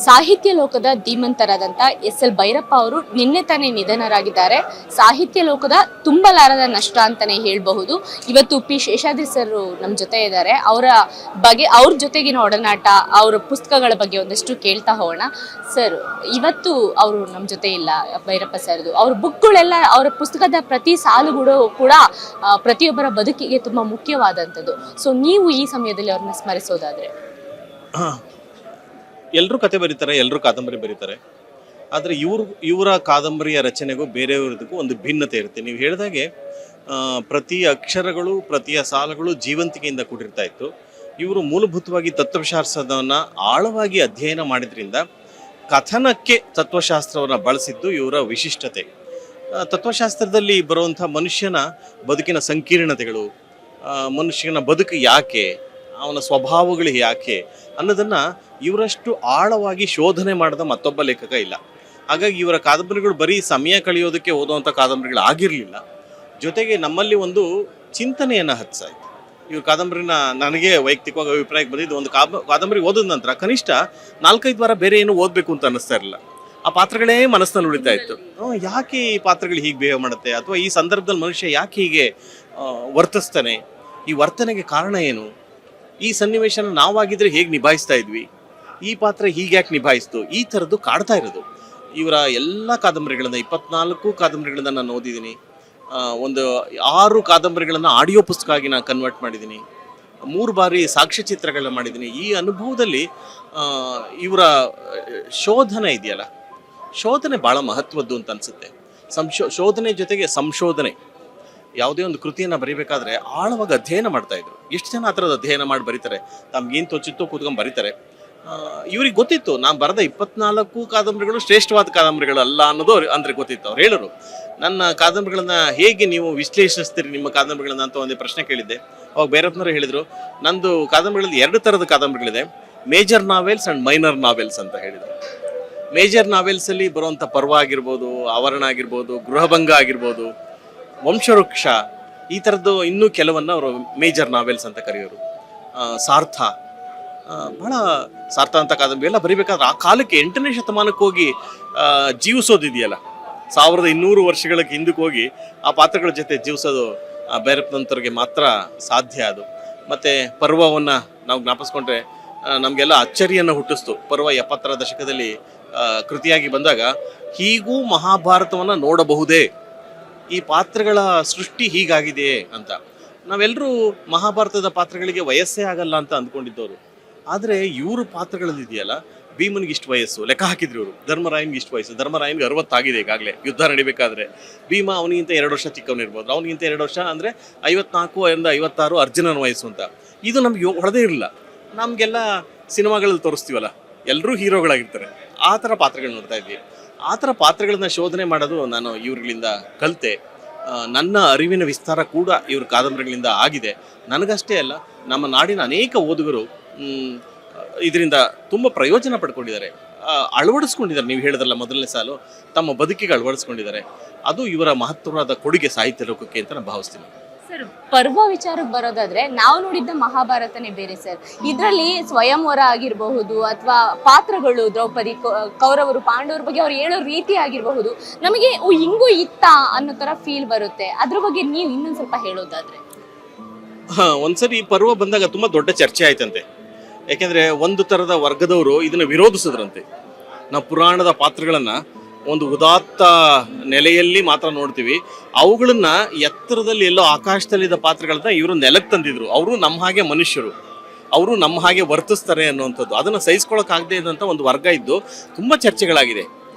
ಸಾಹಿತ್ಯ ಲೋಕದ ಧೀಮಂತರಾದಂಥ ಎಸ್.ಎಲ್. ಭೈರಪ್ಪ ಅವರು ನಿನ್ನೆ ತಾನೇ ನಿಧನರಾಗಿದ್ದಾರೆ. ಸಾಹಿತ್ಯ ಲೋಕದ ತುಂಬಲಾರದ ನಷ್ಟ ಅಂತಾನೆ ಹೇಳಬಹುದು. ಇವತ್ತು ಪಿ ಶೇಷಾದ್ರಿ ಸರ್ ನಮ್ಮ ಜೊತೆ ಇದ್ದಾರೆ. ಅವ್ರ ಜೊತೆಗಿನ ಒಡನಾಟ, ಅವರ ಪುಸ್ತಕಗಳ ಬಗ್ಗೆ ಒಂದಷ್ಟು ಕೇಳ್ತಾ ಹೋಗೋಣ. ಸರ್, ಇವತ್ತು ಅವರು ನಮ್ಮ ಜೊತೆ ಇಲ್ಲ, ಭೈರಪ್ಪ ಸರ್ದು. ಅವ್ರ ಬುಕ್ಗಳೆಲ್ಲ, ಅವರ ಪುಸ್ತಕದ ಪ್ರತಿ ಸಾಲುಗಳು ಕೂಡ ಪ್ರತಿಯೊಬ್ಬರ ಬದುಕಿಗೆ ತುಂಬಾ ಮುಖ್ಯವಾದಂಥದ್ದು. ಸೊ ನೀವು ಈ ಸಮಯದಲ್ಲಿ ಅವ್ರನ್ನ ಸ್ಮರಿಸೋದಾದ್ರೆ? ಎಲ್ಲರೂ ಕತೆ ಬರೀತಾರೆ, ಎಲ್ಲರೂ ಕಾದಂಬರಿ ಬರೀತಾರೆ. ಆದರೆ ಇವರ ಕಾದಂಬರಿಯ ರಚನೆಗೂ ಬೇರೆಯವರಿಗೂ ಒಂದು ಭಿನ್ನತೆ ಇರುತ್ತೆ. ನೀವು ಹೇಳಿದಾಗೆ ಪ್ರತಿ ಅಕ್ಷರಗಳು, ಪ್ರತಿಯ ಸಾಲುಗಳು ಜೀವಂತಿಕೆಯಿಂದ ಕೂಡಿರ್ತಾ ಇತ್ತು. ಇವರು ಮೂಲಭೂತವಾಗಿ ತತ್ವಶಾಸ್ತ್ರವನ್ನು ಆಳವಾಗಿ ಅಧ್ಯಯನ ಮಾಡಿದ್ರಿಂದ ಕಥನಕ್ಕೆ ತತ್ವಶಾಸ್ತ್ರವನ್ನು ಬಳಸಿದ್ದು ಇವರ ವಿಶಿಷ್ಟತೆ. ತತ್ವಶಾಸ್ತ್ರದಲ್ಲಿ ಬರುವಂಥ ಮನುಷ್ಯನ ಬದುಕಿನ ಸಂಕೀರ್ಣತೆಗಳು, ಮನುಷ್ಯನ ಬದುಕು ಯಾಕೆ, ಅವನ ಸ್ವಭಾವಗಳು ಯಾಕೆ ಅನ್ನೋದನ್ನು ಇವರಷ್ಟು ಆಳವಾಗಿ ಶೋಧನೆ ಮಾಡಿದ ಮತ್ತೊಬ್ಬ ಲೇಖಕ ಇಲ್ಲ. ಹಾಗಾಗಿ ಇವರ ಕಾದಂಬರಿಗಳು ಬರೀ ಸಮಯ ಕಳೆಯೋದಕ್ಕೆ ಓದುವಂಥ ಕಾದಂಬರಿಗಳು ಆಗಿರಲಿಲ್ಲ. ಜೊತೆಗೆ ನಮ್ಮಲ್ಲಿ ಒಂದು ಚಿಂತನೆಯನ್ನು ಹಚ್ಚಾಯಿತು. ಇವ್ರ ಕಾದಂಬರಿನ ನನಗೆ ವೈಯಕ್ತಿಕವಾಗಿ ಅಭಿಪ್ರಾಯಕ್ಕೆ ಬಂದಿದ್ದು, ಒಂದು ಕಾದಂಬರಿ ಓದಿದ ನಂತರ ಕನಿಷ್ಠ 4-5 ವಾರ ಬೇರೆ ಏನು ಓದಬೇಕು ಅಂತ ಅನ್ನಿಸ್ತಾ ಇರಲಿಲ್ಲ. ಆ ಪಾತ್ರಗಳೇ ಮನಸ್ಸಿನಲ್ಲಿ ಉಳಿತಾ ಇತ್ತು. ಯಾಕೆ ಈ ಪಾತ್ರಗಳು ಹೀಗೆ ಬಿಹೇವ್ ಮಾಡುತ್ತೆ, ಅಥವಾ ಈ ಸಂದರ್ಭದಲ್ಲಿ ಮನುಷ್ಯ ಯಾಕೆ ಹೀಗೆ ವರ್ತಿಸ್ತಾನೆ, ಈ ವರ್ತನೆಗೆ ಕಾರಣ ಏನು, ಈ ಸನ್ನಿವೇಶನ ನಾವಾಗಿದ್ರೆ ಹೇಗೆ ನಿಭಾಯಿಸ್ತಾ ಇದ್ವಿ, ಈ ಪಾತ್ರ ಹೀಗೆ ಯಾಕೆ ನಿಭಾಯಿಸ್ತು, ಈ ಥರದ್ದು ಕಾಡ್ತಾ ಇರೋದು. ಇವರ ಎಲ್ಲ ಕಾದಂಬರಿಗಳನ್ನು, 24 ಕಾದಂಬರಿಗಳನ್ನು ನಾನು ಓದಿದ್ದೀನಿ. ಒಂದು 6 ಕಾದಂಬರಿಗಳನ್ನು ಆಡಿಯೋ ಪುಸ್ತಕ ಆಗಿ ನಾನು ಕನ್ವರ್ಟ್ ಮಾಡಿದ್ದೀನಿ. 3 ಬಾರಿ ಸಾಕ್ಷ್ಯಚಿತ್ರಗಳನ್ನ ಮಾಡಿದ್ದೀನಿ. ಈ ಅನುಭವದಲ್ಲಿ ಇವರ ಶೋಧನೆ ಇದೆಯಲ್ಲ, ಶೋಧನೆ ಭಾಳ ಮಹತ್ವದ್ದು ಅಂತ ಅನಿಸುತ್ತೆ. ಶೋಧನೆ ಜೊತೆಗೆ ಸಂಶೋಧನೆ. ಯಾವುದೇ ಒಂದು ಕೃತಿಯನ್ನು ಬರೀಬೇಕಾದ್ರೆ ಆಳವಾಗಿ ಅಧ್ಯಯನ ಮಾಡ್ತಾ ಇದ್ರು. ಎಷ್ಟು ಜನ ಆ ಥರದ ಅಧ್ಯಯನ ಮಾಡಿ ಬರೀತಾರೆ, ತಮ್ಗೇನು ತೋಚಿತ್ತೋ ಕೂತ್ಕೊಂಡು ಬರೀತಾರೆ. ಇವ್ರಿಗೆ ಗೊತ್ತಿತ್ತು, ನಾನು ಬರೆದ 24 ಕಾದಂಬರಿಗಳು ಶ್ರೇಷ್ಠವಾದ ಕಾದಂಬರಿಗಳು ಅಲ್ಲ ಅನ್ನೋದು ಅಂದರೆ ಗೊತ್ತಿತ್ತು. ಅವ್ರು ಹೇಳೋರು, ನನ್ನ ಕಾದಂಬರಿಗಳನ್ನ ಹೇಗೆ ನೀವು ವಿಶ್ಲೇಷಿಸ್ತೀರಿ ನಿಮ್ಮ ಕಾದಂಬರಿಗಳನ್ನ ಅಂತ ಒಂದು ಪ್ರಶ್ನೆ ಕೇಳಿದ್ದೆ. ಅವಾಗ ಭೈರಪ್ಪನವರು ಹೇಳಿದರು, ನಂದು ಕಾದಂಬರಿಗಳಲ್ಲಿ 2 ಥರದ ಕಾದಂಬರಿಗಳಿದೆ, major novels and minor novels ಅಂತ ಹೇಳಿದರು. ಮೇಜರ್ ನಾವೆಲ್ಸಲ್ಲಿ ಬರುವಂಥ ಪರ್ವ ಆಗಿರ್ಬೋದು, ಆವರಣ ಆಗಿರ್ಬೋದು, ಗೃಹಭಂಗ ಆಗಿರ್ಬೋದು, ವಂಶವೃಕ್ಷ, ಈ ಥರದ್ದು ಇನ್ನೂ ಕೆಲವನ್ನು ಅವರು ಮೇಜರ್ ನಾವೆಲ್ಸ್ ಅಂತ ಕರೆಯೋರು. ಸಾರ್ಥ, ಬಹಳ ಸಾರ್ಥ ಅಂತ ಕಾದಂಬರಿ ಎಲ್ಲ ಬರಿಬೇಕಾದ್ರೆ ಆ ಕಾಲಕ್ಕೆ 8ನೇ ಶತಮಾನಕ್ಕೆ ಹೋಗಿ ಜೀವಿಸೋದಿದೆಯಲ್ಲ, 1200 ವರ್ಷಗಳ ಹಿಂದಕ್ಕೆ ಹೋಗಿ ಆ ಪಾತ್ರಗಳ ಜೊತೆ ಜೀವಿಸೋದು ಭೈರಪ್ಪನಂತವ್ರಿಗೆ ಮಾತ್ರ ಸಾಧ್ಯ ಅದು. ಮತ್ತು ಪರ್ವವನ್ನು ನಾವು ಜ್ಞಾಪಿಸ್ಕೊಂಡ್ರೆ ನಮಗೆಲ್ಲ ಅಚ್ಚರಿಯನ್ನು ಹುಟ್ಟಿಸ್ತು. ಪರ್ವ 70ರ ದಶಕದಲ್ಲಿ ಕೃತಿಯಾಗಿ ಬಂದಾಗ, ಹೀಗೂ ಮಹಾಭಾರತವನ್ನು ನೋಡಬಹುದೇ, ಈ ಪಾತ್ರಗಳ ಸೃಷ್ಟಿ ಹೀಗಾಗಿದೆ ಅಂತ. ನಾವೆಲ್ಲರೂ ಮಹಾಭಾರತದ ಪಾತ್ರಗಳಿಗೆ ವಯಸ್ಸೇ ಆಗಲ್ಲ ಅಂತ ಅಂದ್ಕೊಂಡಿದ್ದವರು. ಆದರೆ ಇವ್ರ ಪಾತ್ರಗಳಲ್ಲಿದೆಯಲ್ಲ, ಭೀಮನಿಗೆ ಇಷ್ಟು ವಯಸ್ಸು ಲೆಕ್ಕ ಹಾಕಿದ್ರು ಇವರು, ಧರ್ಮರಾಯನ್ಗೆ ಇಷ್ಟು ವಯಸ್ಸು, ಧರ್ಮರಾಯನ್ಗೆ 60 ಆಗಿದೆ ಈಗಾಗಲೇ ಯುದ್ಧ ನಡಿಬೇಕಾದ್ರೆ. ಭೀಮ ಅವನಿಗಿಂತ 2 ವರ್ಷ ಚಿಕ್ಕವನಿರ್ಬೋದು, ಅವನಿಗಿಂತ 2 ವರ್ಷ ಅಂದರೆ 54 56 ಅರ್ಜುನನ ವಯಸ್ಸು ಅಂತ. ಇದು ನಮ್ಗೆ ಹೊಡೆದೇ ಇರಲಿಲ್ಲ. ನಮಗೆಲ್ಲ ಸಿನಿಮಾಗಳಲ್ಲಿ ತೋರಿಸ್ತೀವಲ್ಲ, ಎಲ್ಲರೂ ಹೀರೋಗಳಾಗಿರ್ತಾರೆ, ಆ ಥರ ಪಾತ್ರಗಳು ನೋಡ್ತಾ ಇದ್ವಿ. ಆ ಥರ ಪಾತ್ರಗಳನ್ನ ಶೋಧನೆ ಮಾಡೋದು ನಾನು ಇವ್ರುಗಳಿಂದ ಕಲಿತೆ. ನನ್ನ ಅರಿವಿನ ವಿಸ್ತಾರ ಕೂಡ ಇವ್ರ ಕಾದಂಬರಿಗಳಿಂದ ಆಗಿದೆ. ನನಗಷ್ಟೇ ಅಲ್ಲ, ನಮ್ಮ ನಾಡಿನ ಅನೇಕ ಓದುಗರು ಇದರಿಂದ ತುಂಬ ಪ್ರಯೋಜನ ಪಡ್ಕೊಂಡಿದ್ದಾರೆ, ಅಳವಡಿಸ್ಕೊಂಡಿದ್ದಾರೆ. ನೀವು ಹೇಳಿದ್ರಲ್ಲ ಮೊದಲನೇ ಸಾಲು, ತಮ್ಮ ಬದುಕಿಗೆ ಅಳವಡಿಸ್ಕೊಂಡಿದ್ದಾರೆ. ಅದು ಇವರ ಮಹತ್ವವಾದ ಕೊಡುಗೆ ಸಾಹಿತ್ಯ ಲೋಕಕ್ಕೆ ಅಂತ ನಾನು ಭಾವಿಸ್ತೀನಿ. ಸರ್, ಪರ್ವ ವಿಚಾರಕ್ಕೆ ಬರೋದಾದ್ರೆ, ನಾವು ನೋಡಿದ್ದ ಮಹಾಭಾರತನೇ ಬೇರೆ ಸರ್. ಇದರಲ್ಲಿ ಸ್ವಯಂವರ ಆಗಿರಬಹುದು, ಅಥವಾ ಪಾತ್ರಗಳು, ದ್ರೌಪದಿ, ಕೌರವರು, ಪಾಂಡವರ ಬಗ್ಗೆ ಅವ್ರು ಹೇಳೋ ರೀತಿ ಆಗಿರಬಹುದು, ನಮಗೆ ಹಿಂಗೂ ಇತ್ತ ಅನ್ನೋ ತರ ಫೀಲ್ ಬರುತ್ತೆ. ಅದ್ರ ಬಗ್ಗೆ ನೀವು ಇನ್ನೊಂದು ಸ್ವಲ್ಪ ಹೇಳೋದಾದ್ರೆ? ಒಂದ್ಸರಿ ಪರ್ವ ಬಂದಾಗ ತುಂಬಾ ದೊಡ್ಡ ಚರ್ಚೆ ಆಯ್ತಂತೆ. ಯಾಕೆಂದ್ರೆ ಒಂದು ತರದ ವರ್ಗದವರು ಇದನ್ನ ವಿರೋಧಿಸಿದ್ರಂತೆ. ನಾವು ಪುರಾಣದ ಪಾತ್ರಗಳನ್ನ ಒಂದು ಉದಾತ್ತ ನೆಲೆಯಲ್ಲಿ ಮಾತ್ರ ನೋಡ್ತೀವಿ, ಅವುಗಳನ್ನ ಎತ್ತರದಲ್ಲಿ ಎಲ್ಲೋ ಆಕಾಶದಲ್ಲಿದ್ದ ಪಾತ್ರಗಳನ್ನ ಇವರು ನೆಲಕ್ಕೆ ತಂದಿದ್ರು. ಅವರು ನಮ್ಮ ಹಾಗೆ ಮನುಷ್ಯರು, ಅವರು ನಮ್ಮ ಹಾಗೆ ವರ್ತಿಸ್ತಾರೆ ಅನ್ನುವಂಥದ್ದು, ಅದನ್ನು ಸಹಿಸ್ಕೊಳಕ್ಕಾಗದೇ ಇದ್ದಂಥ ಒಂದು ವರ್ಗ ಇದ್ದು ತುಂಬ ಚರ್ಚೆಗಳಾಗಿದೆ.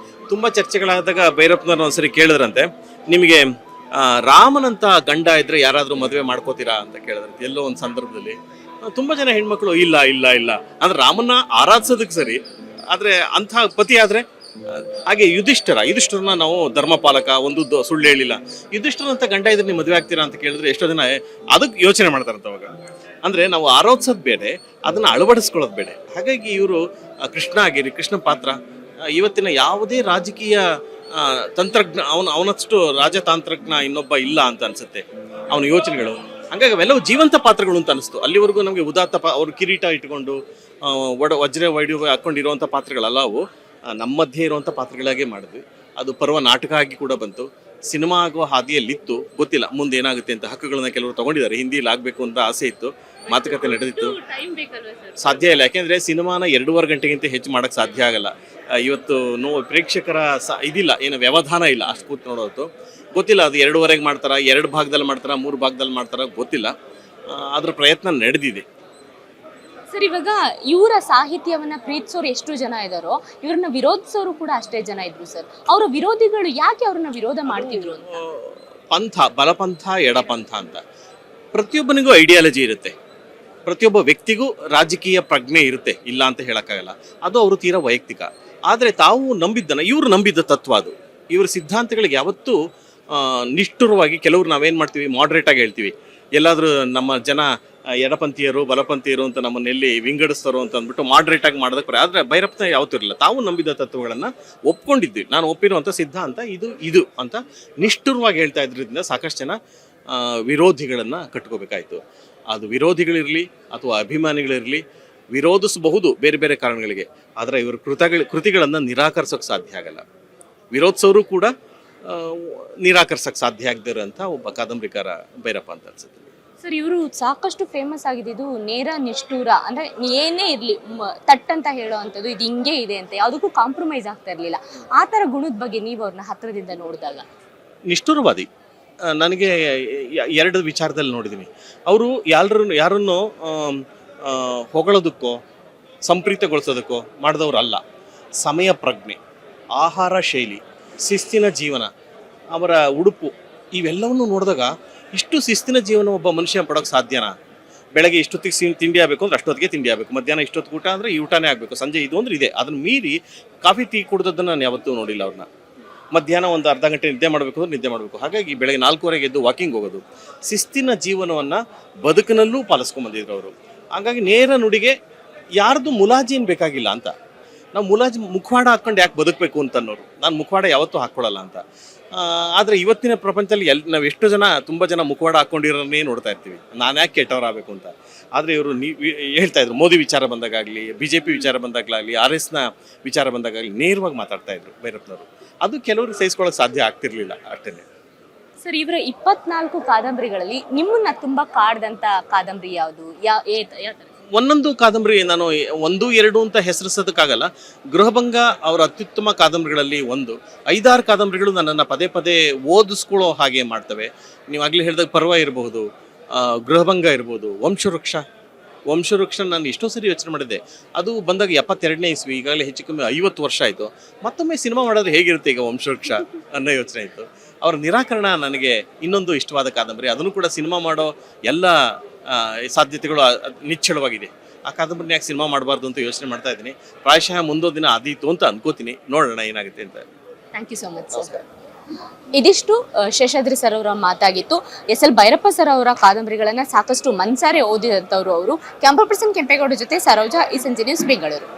ತುಂಬ ಚರ್ಚೆಗಳಾದಾಗ ಭೈರಪ್ಪನವ್ರು ಒಂದ್ಸರಿ ಕೇಳಿದ್ರಂತೆ, ನಿಮಗೆ ರಾಮನಂತ ಗಂಡ ಇದ್ರೆ ಯಾರಾದರೂ ಮದುವೆ ಮಾಡ್ಕೋತೀರಾ ಅಂತ ಕೇಳಿದ್ರಂತೆ ಎಲ್ಲೋ ಒಂದು ಸಂದರ್ಭದಲ್ಲಿ. ತುಂಬ ಜನ ಹೆಣ್ಮಕ್ಳು ಇಲ್ಲ ಇಲ್ಲ ಇಲ್ಲ ಅಂದ್ರೆ ರಾಮನ್ನ ಆರಾಧಿಸೋದಕ್ಕೆ ಸರಿ, ಆದರೆ ಅಂಥ ಪತಿ ಆದರೆ. ಹಾಗೆ ಯುಧಿಷ್ಠರನ್ನ ನಾವು ಧರ್ಮಪಾಲಕ, ಒಂದು ಸುಳ್ಳು ಹೇಳಿಲ್ಲ, ಯುಧಿಷ್ಠರಂತ ಗಂಡ ಇದ್ರೆ ನೀವು ಮದುವೆ ಆಗ್ತೀರಾ ಅಂತ ಕೇಳಿದ್ರೆ ಎಷ್ಟೋ ಜನ ಅದಕ್ಕೆ ಯೋಚನೆ ಮಾಡ್ತಾರಂತ. ಅವಾಗ ಅಂದರೆ ನಾವು ಆರೋಧಿಸೋದು ಬೇಡ, ಅದನ್ನು ಅಳವಡಿಸ್ಕೊಳ್ಳೋದು ಬೇಡ. ಹಾಗಾಗಿ ಇವರು ಕೃಷ್ಣ ಆಗಿರಿ, ಕೃಷ್ಣ ಪಾತ್ರ ಇವತ್ತಿನ ಯಾವುದೇ ರಾಜಕೀಯ ತಂತ್ರಜ್ಞ ಅವನಷ್ಟು ರಾಜತಾಂತ್ರಜ್ಞ ಇನ್ನೊಬ್ಬ ಇಲ್ಲ ಅಂತ ಅನ್ಸುತ್ತೆ. ಅವನ ಯೋಚನೆಗಳು ಹಂಗಾಗಿ ಅವೆಲ್ಲವೂ ಜೀವಂತ ಪಾತ್ರಗಳು ಅಂತ ಅನಿಸ್ತು. ಅಲ್ಲಿವರೆಗೂ ನಮಗೆ ಉದಾತ್ತ ಅವರು ಕಿರೀಟ ಇಟ್ಕೊಂಡು ವಜ್ರ ವೈಡ್ಯೂ ಹಾಕೊಂಡಿರುವಂಥ ಪಾತ್ರಗಳಲ್ಲ ಅವು. ನಮ್ಮ ಮಧ್ಯೆ ಇರುವಂಥ ಪಾತ್ರಗಳಾಗೆ ಮಾಡಿದ್ವಿ. ಅದು ಪರ್ವ ನಾಟಕ ಆಗಿ ಕೂಡ ಬಂತು. ಸಿನಿಮಾ ಆಗುವ ಹಾದಿಯಲ್ಲಿತ್ತು, ಗೊತ್ತಿಲ್ಲ ಮುಂದೆ ಏನಾಗುತ್ತೆ ಅಂತ. ಹಕ್ಕುಗಳನ್ನ ಕೆಲವರು ತಗೊಂಡಿದ್ದಾರೆ, ಹಿಂದಿಲಿ ಆಗಬೇಕು ಅಂತ ಆಸೆ ಇತ್ತು, ಮಾತುಕತೆ ನಡೆದಿತ್ತು. ಸಾಧ್ಯ ಇಲ್ಲ, ಯಾಕೆಂದರೆ ಸಿನಿಮಾನ 2.5 ಗಂಟೆಗಿಂತ ಹೆಚ್ಚು ಮಾಡೋಕ್ಕೆ ಸಾಧ್ಯ ಆಗಲ್ಲ. ಇವತ್ತು ಪ್ರೇಕ್ಷಕರ ಇದಿಲ್ಲ, ಏನು ವ್ಯವಧಾನ ಇಲ್ಲ ಅಷ್ಟು ಕೂತು ನೋಡೋದು. ಗೊತ್ತಿಲ್ಲ ಅದು 2.5 ಮಾಡ್ತಾರ, 2 ಭಾಗದಲ್ಲಿ ಮಾಡ್ತಾರ, 3 ಭಾಗದಲ್ಲಿ ಮಾಡ್ತಾರ, ಗೊತ್ತಿಲ್ಲ. ಅದ್ರ ಪ್ರಯತ್ನ ನಡೆದಿದೆ. ಸರ್, ಇವಾಗ ಇವರ ಸಾಹಿತ್ಯವನ್ನ ಪ್ರೀತಿಸೋರು ಎಷ್ಟು ಜನ ಇದಾರೋ ಇವ್ರನ್ನ ವಿರೋಧಿಸೋರು ಕೂಡ ಅಷ್ಟೇ ಜನ ಇದ್ರು ಸರ್. ಅವರ ವಿರೋಧಿಗಳು ಯಾಕೆ ಅವ್ರನ್ನ ವಿರೋಧ ಮಾಡ್ತಿದ್ರು ಅಂತ? ಪಂಥ, ಬಲಪಂಥ, ಎಡಪಂಥ ಅಂತ ಪ್ರತಿಯೊಬ್ಬನಿಗೂ ಐಡಿಯಾಲಜಿ ಇರುತ್ತೆ. ಪ್ರತಿಯೊಬ್ಬ ವ್ಯಕ್ತಿಗೂ ರಾಜಕೀಯ ಪ್ರಜ್ಞೆ ಇರುತ್ತೆ, ಇಲ್ಲ ಅಂತ ಹೇಳಕ್ಕಾಗಲ್ಲ. ಅದು ಅವರು ತೀರಾ ವೈಯಕ್ತಿಕ. ಆದರೆ ತಾವು ಇವರು ನಂಬಿದ್ದ ತತ್ವ ಅದು. ಇವರ ಸಿದ್ಧಾಂತಗಳಿಗೆ ಯಾವತ್ತೂ ನಿಷ್ಠುರವಾಗಿ, ಕೆಲವರು ನಾವೇನು ಮಾಡ್ತೀವಿ, ಮಾಡ್ರೇಟ್ ಆಗಿ ಹೇಳ್ತೀವಿ. ಎಲ್ಲಾದರೂ ನಮ್ಮ ಜನ ಎಡಪಂಥೀಯರು ಬಲಪಂಥೀಯರು ಅಂತ ನಮ್ಮನ್ನೆಲ್ಲಿ ವಿಂಗಡಿಸ್ತಾರೋ ಅಂತ ಅಂದ್ಬಿಟ್ಟು ಮಾಡ್ರೇಟ್ ಆಗಿ ಮಾಡೋದಕ್ಕೆ. ಆದರೆ ಭೈರಪ್ಪನ ಯಾವತ್ತೂ ಇರಲಿಲ್ಲ. ತಾವು ನಂಬಿದ ತತ್ವಗಳನ್ನು ಒಪ್ಕೊಂಡಿದ್ವಿ. ನಾನು ಒಪ್ಪಿರುವಂಥ ಸಿದ್ಧಾಂತ ಇದು ಅಂತ ನಿಷ್ಠುರವಾಗಿ ಹೇಳ್ತಾ ಇದ್ರಿಂದ ಸಾಕಷ್ಟು ಜನ ವಿರೋಧಿಗಳನ್ನು ಕಟ್ಕೋಬೇಕಾಯಿತು. ಅದು ವಿರೋಧಿಗಳಿರಲಿ ಅಥವಾ ಅಭಿಮಾನಿಗಳಿರಲಿ, ವಿರೋಧಿಸಬಹುದು ಬೇರೆ ಬೇರೆ ಕಾರಣಗಳಿಗೆ. ಆದರೆ ಇವರು ಕೃತಿಗಳನ್ನು ನಿರಾಕರಿಸೋಕೆ ಸಾಧ್ಯ ಆಗಲ್ಲ. ವಿರೋಧಿಸೋರು ಕೂಡ ನಿರಾಕರಿಸೋಕೆ ಸಾಧ್ಯ ಆಗದಿರೋಂಥ ಒಬ್ಬ ಕಾದಂಬರಿಕಾರ ಭೈರಪ್ಪ ಅಂತ ಅನ್ಸುತ್ತೆ. ಸರ್, ಇವರು ಸಾಕಷ್ಟು ಫೇಮಸ್ ಆಗಿದ್ದು ನೇರ ನಿಷ್ಠೂರ, ಅಂದ್ರೆ ಏನೇ ಇರಲಿ ತಟ್ ಅಂತ ಹೇಳೋ ಅಂಥದ್ದು, ಇದು ಹಿಂಗೆ ಇದೆ ಅಂತ ಯಾವುದಕ್ಕೂ ಕಾಂಪ್ರಮೈಸ್ ಆಗ್ತಾ ಇರಲಿಲ್ಲ. ಆ ಥರ ಗುಣದ ಬಗ್ಗೆ ನೀವು ಅವ್ರನ್ನ ಹತ್ತಿರದಿಂದ ನೋಡಿದಾಗ? ನಿಷ್ಠುರವಾದಿ. ನನಗೆ 2 ವಿಚಾರದಲ್ಲಿ ನೋಡಿದ್ದೀನಿ. ಅವರು ಯಾರನ್ನು ಹೊಗಳೋದಕ್ಕೋ ಸಂಪ್ರೀತಗೊಳಿಸೋದಕ್ಕೋ ಮಾಡಿದವರು ಅಲ್ಲ. ಸಮಯ ಪ್ರಜ್ಞೆ, ಆಹಾರ ಶೈಲಿ, ಶಿಸ್ತಿನ ಜೀವನ, ಅವರ ಉಡುಪು, ಇವೆಲ್ಲವನ್ನು ನೋಡಿದಾಗ ಇಷ್ಟು ಶಿಸ್ತಿನ ಜೀವನ ಒಬ್ಬ ಮನುಷ್ಯ ಪಡೋಕ್ಕೆ ಸಾಧ್ಯನಾ? ಬೆಳಗ್ಗೆ ಇಷ್ಟೊತ್ತಿಗೆ ತಿಂಡಿ ಆಗಬೇಕು ಅಂದ್ರೆ ಅಷ್ಟೊತ್ತಿಗೆ ತಿಂಡಿ ಆಗಬೇಕು, ಮಧ್ಯಾಹ್ನ ಇಷ್ಟೊತ್ತಿಗೆ ಊಟ ಅಂದರೆ ಈ ಊಟನೇ ಆಗಬೇಕು, ಸಂಜೆ ಇದು ಅಂದ್ರೆ ಇದೆ. ಅದನ್ನು ಮೀರಿ ಕಾಫಿ ಟೀ ಕುಡ್ದದ್ದನ್ನು ನಾನು ಯಾವತ್ತೂ ನೋಡಿಲ್ಲ ಅವ್ರನ್ನ. ಮಧ್ಯಾಹ್ನ ಒಂದು ಅರ್ಧ ಗಂಟೆ ನಿದ್ದೆ ಮಾಡಬೇಕು ಅಂದ್ರೆ ನಿದ್ದೆ ಮಾಡಬೇಕು. ಹಾಗಾಗಿ ಬೆಳಗ್ಗೆ 4:15 ಎದ್ದು ವಾಕಿಂಗ್ ಹೋಗೋದು, ಶಿಸ್ತಿನ ಜೀವನವನ್ನು ಬದುಕಿನಲ್ಲೂ ಪಾಲಿಸ್ಕೊಂಡ್ಬಂದಿದ್ರು ಅವರು. ಹಾಗಾಗಿ ನೇರ ನುಡಿಗೆ ಯಾರ್ದು ಮುಲಾಜಿನ್ ಬೇಕಾಗಿಲ್ಲ ಅಂತ. ನಾವು ಮುಖವಾಡ ಹಾಕ್ಕೊಂಡು ಯಾಕೆ ಬದುಕಬೇಕು ಅಂತ ಅನ್ನೋರು. ನಾನು ಮುಖವಾಡ ಯಾವತ್ತೂ ಹಾಕ್ಕೊಳ್ಳಲ್ಲ ಅಂತ. ಆದರೆ ಇವತ್ತಿನ ಪ್ರಪಂಚದಲ್ಲಿ ನಾವು ಎಷ್ಟು ಜನ, ತುಂಬ ಜನ ಮುಖವಾಡ ಹಾಕ್ಕೊಂಡಿರೋನ್ನೇ ನೋಡ್ತಾ ಇರ್ತೀವಿ. ನಾನು ಯಾಕೆ ಕೆಟ್ಟವರಾಗಬೇಕು ಅಂತ. ಆದರೆ ಇವರು ಹೇಳ್ತಾ ಇದ್ರು, ಮೋದಿ ವಿಚಾರ ಬಂದಾಗಲಿ, BJP ವಿಚಾರ ಬಂದಾಗಲಾಗಲಿ, RSನ ವಿಚಾರ ಬಂದಾಗಲಿ ನೇರವಾಗಿ ಮಾತಾಡ್ತಾ ಇದ್ರು ಭೈರಪ್ಪನವರು. ಅದು ಕೆಲವರು ಸಹಿಸ್ಕೊಳ್ಳೋಕೆ ಸಾಧ್ಯ ಆಗ್ತಿರ್ಲಿಲ್ಲ ಅಷ್ಟೇ. ಸರ್, ಇವರ 24 ಕಾದಂಬರಿಗಳಲ್ಲಿ ನಿಮ್ಮನ್ನ ತುಂಬಾ ಕಾಡ್ದಂತ ಕಾದಂಬರಿ ಯಾವುದು? ಒಂದೊಂದು ಕಾದಂಬರಿ ನಾನು 1, 2 ಅಂತ ಹೆಸರಿಸೋದಕ್ಕಾಗಲ್ಲ. ಗೃಹಭಂಗ ಅವರ ಅತ್ಯುತ್ತಮ ಕಾದಂಬರಿಗಳಲ್ಲಿ ಒಂದು. 5-6 ಕಾದಂಬರಿಗಳು ನನ್ನನ್ನು ಪದೇ ಪದೇ ಓದಿಸ್ಕೊಳ್ಳೋ ಹಾಗೆ ಮಾಡ್ತವೆ. ನೀವು ಆಗಲೇ ಹೇಳಿದಾಗ ಪರ್ವ ಇರಬಹುದು, ಗೃಹಭಂಗ ಇರ್ಬೋದು, ವಂಶವೃಕ್ಷ ನಾನು ಎಷ್ಟೋ ಸರಿ ಯೋಚನೆ ಮಾಡಿದ್ದೆ. ಅದು ಬಂದಾಗ 72ನೇ ಇಸ್ವಿ, ಈಗಾಗಲೇ ಹೆಚ್ಚು ಕಮ್ಮಿ 50 ವರ್ಷ ಆಯಿತು. ಮತ್ತೊಮ್ಮೆ ಸಿನಿಮಾ ಮಾಡಿದ್ರೆ ಹೇಗಿರುತ್ತೆ ಈಗ ವಂಶವೃಕ್ಷ ಅನ್ನೋ ಯೋಚನೆ ಆಯಿತು. ಅವರ ನಿರಾಕರಣ ನನಗೆ ಇನ್ನೊಂದು ಇಷ್ಟವಾದ ಕಾದಂಬರಿ. ಅದನ್ನು ಕೂಡ ಸಿನಿಮಾ ಮಾಡೋ ಎಲ್ಲ ಸಾಧ್ಯತೆಗಳು ನಿಚ್ಚಳವಾಗಿದೆ. ಆ ಕಾದಂಬರಿನ ಯಾಕೆ ಸಿನಿಮಾ ಮಾಡಬಾರ್ದು ಅಂತ ಯೋಚನೆ ಮಾಡ್ತಾ ಇದ್ದೀನಿ. ಪ್ರಾಯಶಃ ಮುಂದೋ ದಿನ ಆದೀತು ಅಂತ ಅನ್ಕೋತೀನಿ. ನೋಡೋಣ ಏನಾಗುತ್ತೆ ಅಂತ. Thank you so much sir. ಇದಿಷ್ಟು ಶೇಷಾದ್ರಿ ಸರ್ ಅವರ ಮಾತಾಗಿತ್ತು. SL ಭೈರಪ್ಪ ಸರ್ ಅವರ ಕಾದಂಬರಿಗಳನ್ನ ಸಾಕಷ್ಟು ಮನ್ಸಾರೆ ಓದಿದಂಥವ್ರು ಅವರು. ಕ್ಯಾಮರಾ ಪರ್ಸನ್ ಕೆಂಪೇಗೌಡ ಜೊತೆ ಸರೋಜಾ, ಈ ಸಂಜೆ ನ್ಯೂಸ್, ಬೆಂಗಳೂರು.